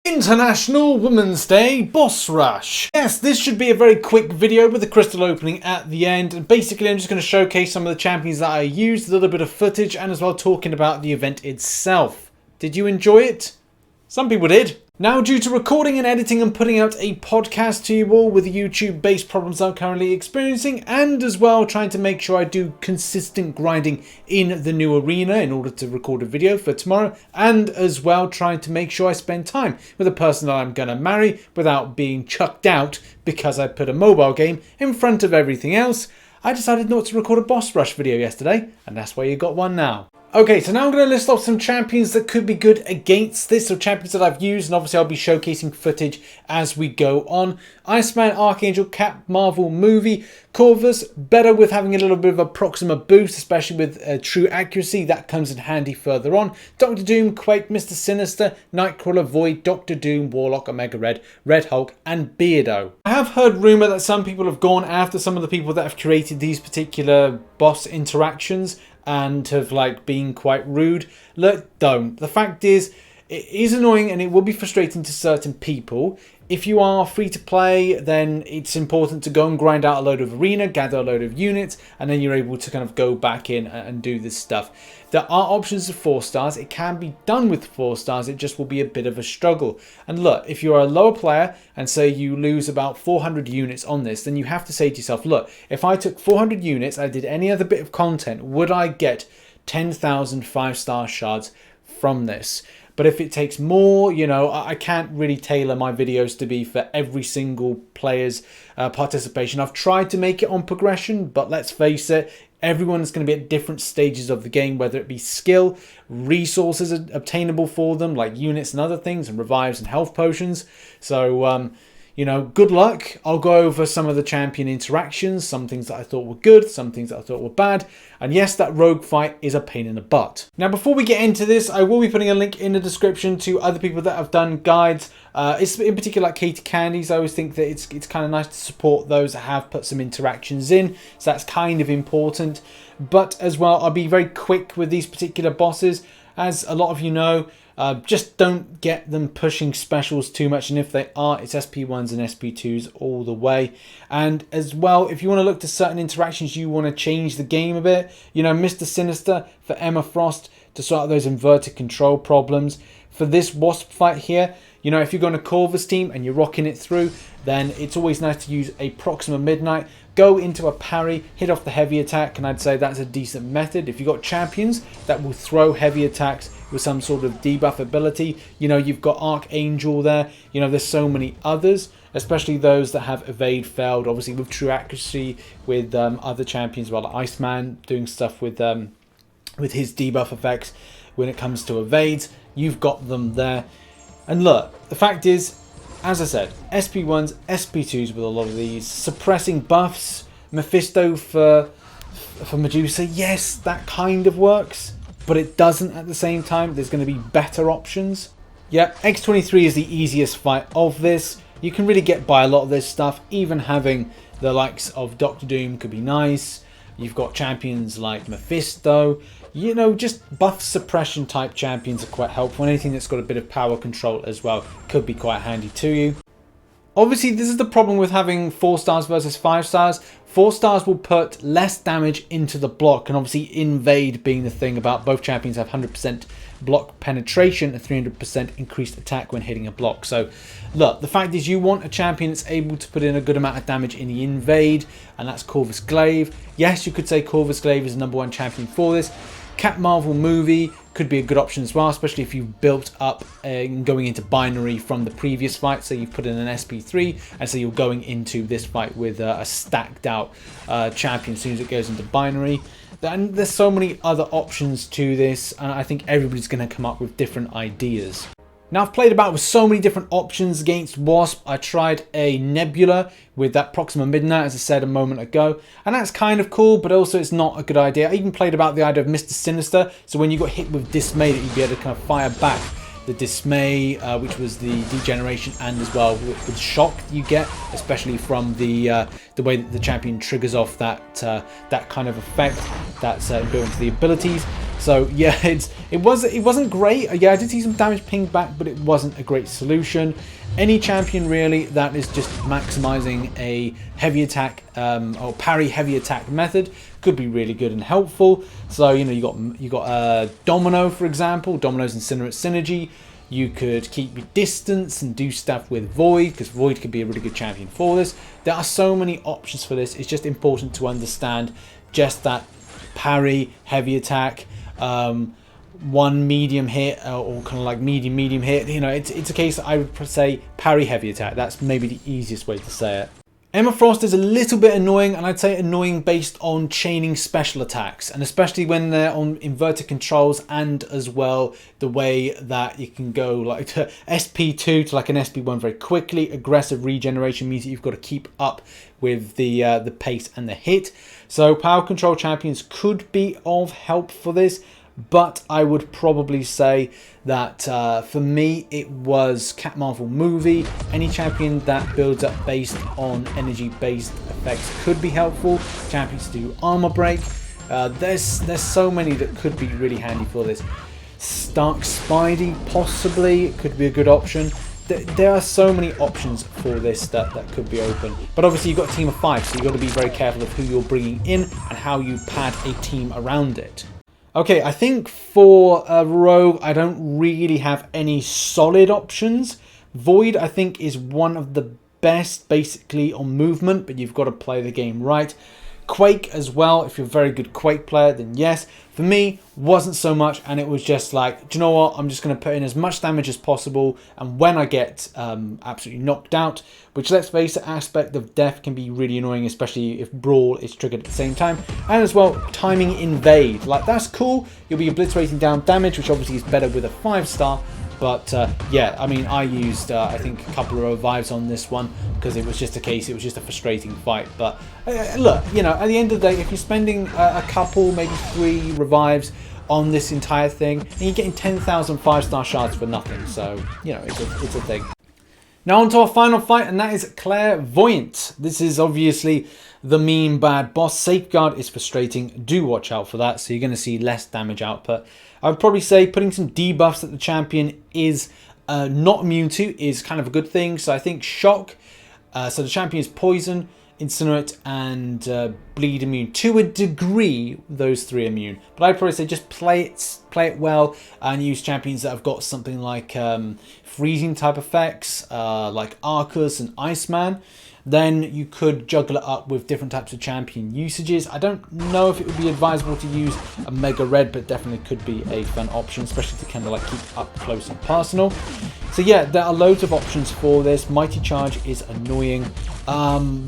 International Women's Day Boss Rush. Yes, this should be a very quick video with the crystal opening at the end. And basically, I'm just going to showcase some of the champions that I used, a little bit of footage, and as well talking about the event itself. Did you enjoy it? Some people did. Now, due to recording and editing and putting out a podcast to you all with the YouTube-based problems I'm currently experiencing, and as well trying to make sure I do consistent grinding in the new arena in order to record a video for tomorrow, and as well trying to make sure I spend time with a person that I'm going to marry without being chucked out because I put a mobile game in front of everything else, I decided not to record a boss rush video yesterday, and that's why you got one now. Okay, so now I'm going to list off some champions that could be good against this, so champions that I've used, and obviously I'll be showcasing footage as we go on. Iceman, Archangel, Cap, Marvel, Movie, Corvus, better with having a little bit of a Proxima boost, especially with true accuracy, that comes in handy further on. Doctor Doom, Quake, Mr. Sinister, Nightcrawler, Void, Doctor Doom, Warlock, Omega Red, Red Hulk, and Beardo. I have heard rumour that some people have gone after some of the people that have created these particular boss interactions and have been quite rude. Look, don't. The fact is, it is annoying and it will be frustrating to certain people. If you are free to play, then it's important to go and grind out a load of arena, gather a load of units, and then you're able to kind of go back in and do this stuff. There are options of 4 stars. It can be done with 4 stars. It just will be a bit of a struggle. And look, if you're a lower player and say you lose about 400 units on this, then you have to say to yourself, look, if I took 400 units, I did any other bit of content, would I get 10,000 5-star shards from this? But if it takes more, you know, I can't really tailor my videos to be for every single player's participation. I've tried to make it on progression, but let's face it, everyone's going to be at different stages of the game, whether it be skill, resources obtainable for them, like units and other things, and revives and health potions. So, you know, good luck. I'll go over some of the champion interactions, some things that I thought were good, some things that I thought were bad. And yes, that rogue fight is a pain in the butt. Now, before we get into this, I will be putting a link in the description to other people that have done guides. It's in particular like Katie Candies. I always think that it's kind of nice to support those that have put some interactions in. So that's kind of important. But as well, I'll be very quick with these particular bosses. As a lot of you know, just don't get them pushing specials too much, and if they are, it's SP1s and SP2s all the way. And as well, if you want to look to certain interactions, you want to change the game a bit, you know, Mr. Sinister for Emma Frost to sort out those inverted control problems. For this Wasp fight here, you know, if you're going to Corvus team and you're rocking it through, then it's always nice to use a Proxima Midnight, go into a parry, hit off the heavy attack, and I'd say that's a decent method. If you've got champions that will throw heavy attacks with some sort of debuff ability, you know, you've got Archangel there, you know, there's so many others, especially those that have evade failed, obviously with true accuracy, with other champions, well, like Iceman doing stuff with his debuff effects when it comes to evades, you've got them there. And look, the fact is, as I said, SP1s, SP2s with a lot of these. Suppressing buffs, Mephisto for Medusa, yes, that kind of works, but it doesn't at the same time. There's going to be better options. Yep, X23 is the easiest fight of this. You can really get by a lot of this stuff. Even having the likes of Doctor Doom could be nice. You've got champions like Mephisto. You know, just buff suppression type champions are quite helpful. Anything that's got a bit of power control as well could be quite handy to you. Obviously, this is the problem with having 4 stars versus 5 stars. 4 stars will put less damage into the block, and obviously invade being the thing about both champions have 100% block penetration and 300% increased attack when hitting a block. So look, the fact is you want a champion that's able to put in a good amount of damage in the invade, and that's Corvus Glaive. Yes, you could say Corvus Glaive is the #1 champion for this. Cap Marvel Movie could be a good option as well, especially if you've built up going into binary from the previous fight. So you've put in an SP3, and so you're going into this fight with a stacked out champion as soon as it goes into binary. And there's so many other options to this, and I think everybody's going to come up with different ideas. Now, I've played about with so many different options against Wasp. I tried a Nebula with that Proxima Midnight, as I said a moment ago, and that's kind of cool, but also it's not a good idea. I even played about the idea of Mr. Sinister, so when you got hit with Dismay, that you'd be able to kind of fire back the Dismay, which was the degeneration, and as well with shock you get, especially from the way that the champion triggers off that kind of effect that's built into the abilities. So yeah, it wasn't great. Yeah, I did see some damage pinged back, but it wasn't a great solution. Any champion really that is just maximizing a heavy attack or parry heavy attack method could be really good and helpful. So you know, you got Domino, for example. Domino's Incinerate synergy. You could keep your distance and do stuff with Void, because Void could be a really good champion for this. There are so many options for this. It's just important to understand just that parry, heavy attack, one medium hit, or kind of like medium hit. You know, it's a case that I would say parry, heavy attack. That's maybe the easiest way to say it. Emma Frost is a little bit annoying, and I'd say annoying based on chaining special attacks, and especially when they're on inverted controls, and as well the way that you can go like to SP2 to like an SP1 very quickly. Aggressive regeneration means that you've got to keep up with the pace and the hit. So power control champions could be of help for this, but I would probably say that for me it was Cat Marvel movie. Any champion that builds up based on energy based effects could be helpful. Champions do armor break. There's so many that could be really handy for this. Stark Spidey possibly could be a good option. There are so many options for this that could be open, but obviously you've got a team of 5, so you've got to be very careful of who you're bringing in and how you pad a team around it. Okay, I think for Rogue, I don't really have any solid options. Void, I think, is one of the best, basically, on movement, but you've got to play the game right. Quake as well, if you're a very good Quake player, then yes. For me, wasn't so much, and it was just like, do you know what, I'm just going to put in as much damage as possible, and when I get absolutely knocked out, which, let's face it, aspect of death can be really annoying, especially if Brawl is triggered at the same time, and as well, timing invade, like, that's cool, you'll be obliterating down damage, which obviously is better with a 5-star, but yeah, I mean, I used, I think, a couple of revives on this one, because it was just a case, it was just a frustrating fight, but look, you know, at the end of the day, if you're spending a couple, maybe 3 revives on this entire thing, and you're getting 10,000 5-star shards for nothing, so, you know, it's a thing. Now on to our final fight, and that is Clairvoyant. This is obviously the mean bad boss. Safeguard is frustrating. Do watch out for that, so you're going to see less damage output. I would probably say putting some debuffs that the champion is not immune to is kind of a good thing. So I think Shock, so the champion is Poison, Incinerate, and Bleed immune. To a degree, those 3 immune. But I'd probably say just play it well, and use champions that have got something like freezing type effects, like Arcus and Iceman. Then you could juggle it up with different types of champion usages. I don't know if it would be advisable to use a Mega Red, but definitely could be a fun option, especially to kind of like keep up close and personal. So yeah, there are loads of options for this. Mighty Charge is annoying.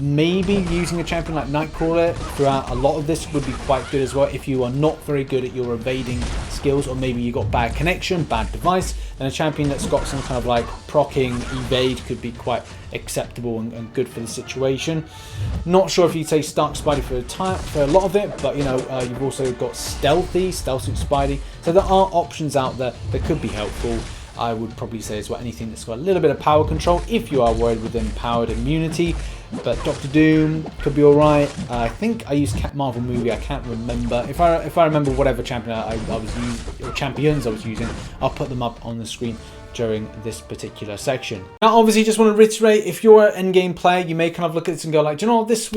Maybe using a champion like Nightcrawler throughout a lot of this would be quite good as well. If you are not very good at your evading skills, or maybe you got bad connection, bad device, then a champion that's got some kind of like procking evade could be quite acceptable and good for the situation. Not sure if you'd say Stark Spidey for a lot of it, but you know, you've also got Stealth Suit Spidey. So there are options out there that could be helpful. I would probably say as well anything that's got a little bit of power control if you are worried with empowered immunity. But Dr. Doom could be alright. I think I used Cat Marvel movie, I can't remember. If I remember whatever champion I was using, or champions I was using, I'll put them up on the screen during this particular section. Now obviously just want to reiterate, if you're an endgame player, you may kind of look at this and go like, do you know what, this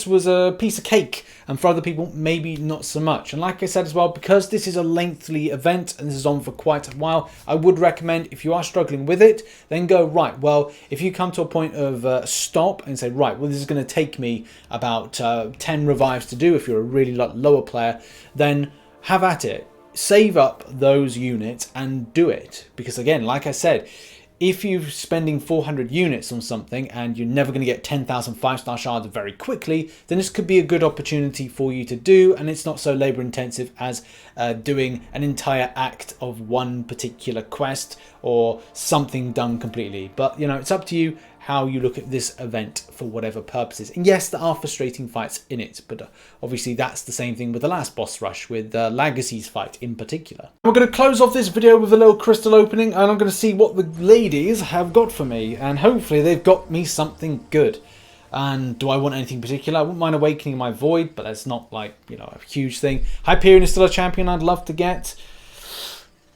was a piece of cake, and for other people maybe not so much. And like I said as well, because this is a lengthy event and this is on for quite a while, I would recommend, if you are struggling with it, then go, right, well, if you come to a point of stop and say, right, well, this is going to take me about 10 revives to do, if you're a really lower player, then have at it. Save up those units and do it, because again, like I said, if you're spending 400 units on something and you're never going to get 10,000 5-star shards very quickly, then this could be a good opportunity for you to do, and it's not so labor intensive as doing an entire act of one particular quest or something done completely. But you know, it's up to you how you look at this event for whatever purposes. And yes, there are frustrating fights in it, but obviously that's the same thing with the last boss rush, with Legacy's fight in particular. We're going to close off this video with a little crystal opening, and I'm going to see what the ladies have got for me, and hopefully they've got me something good. And do I want anything particular? I wouldn't mind awakening my void, but that's not like, you know, a huge thing. Hyperion is still a champion I'd love to get.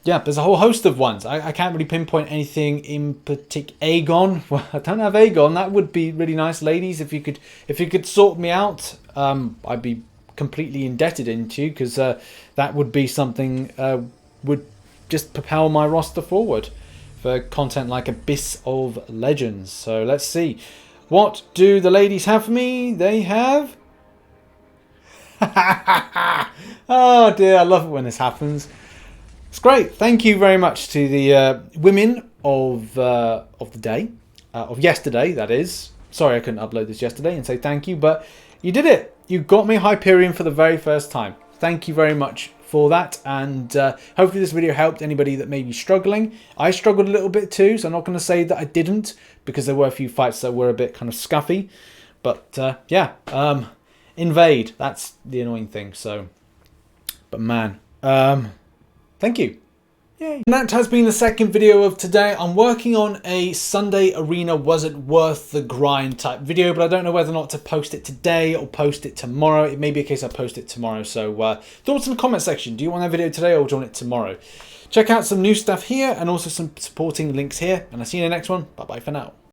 Yeah, there's a whole host of ones. I can't really pinpoint anything in particular. Aegon. Well, I don't have Aegon. That would be really nice, ladies. If you could sort me out, I'd be completely indebted into you, because that would be something would just propel my roster forward for content like Abyss of Legends. So let's see. What do the ladies have for me? They have... Oh dear, I love it when this happens. It's great. Thank you very much to the women of the day, of yesterday, that is. Sorry I couldn't upload this yesterday and say thank you, but you did it. You got me Hyperion for the very first time. Thank you very much for that, and hopefully this video helped anybody that may be struggling. I struggled a little bit too, so I'm not going to say that I didn't, because there were a few fights that were a bit kind of scuffy. But yeah, invade. That's the annoying thing. So, but man, thank you. Yay. And that has been the second video of today. I'm working on a Sunday Arena was it worth the grind type video, but I don't know whether or not to post it today or post it tomorrow. It may be a case I post it tomorrow. So thoughts in the comment section. Do you want that video today or do you want it tomorrow? Check out some new stuff here and also some supporting links here. And I'll see you in the next one. Bye bye for now.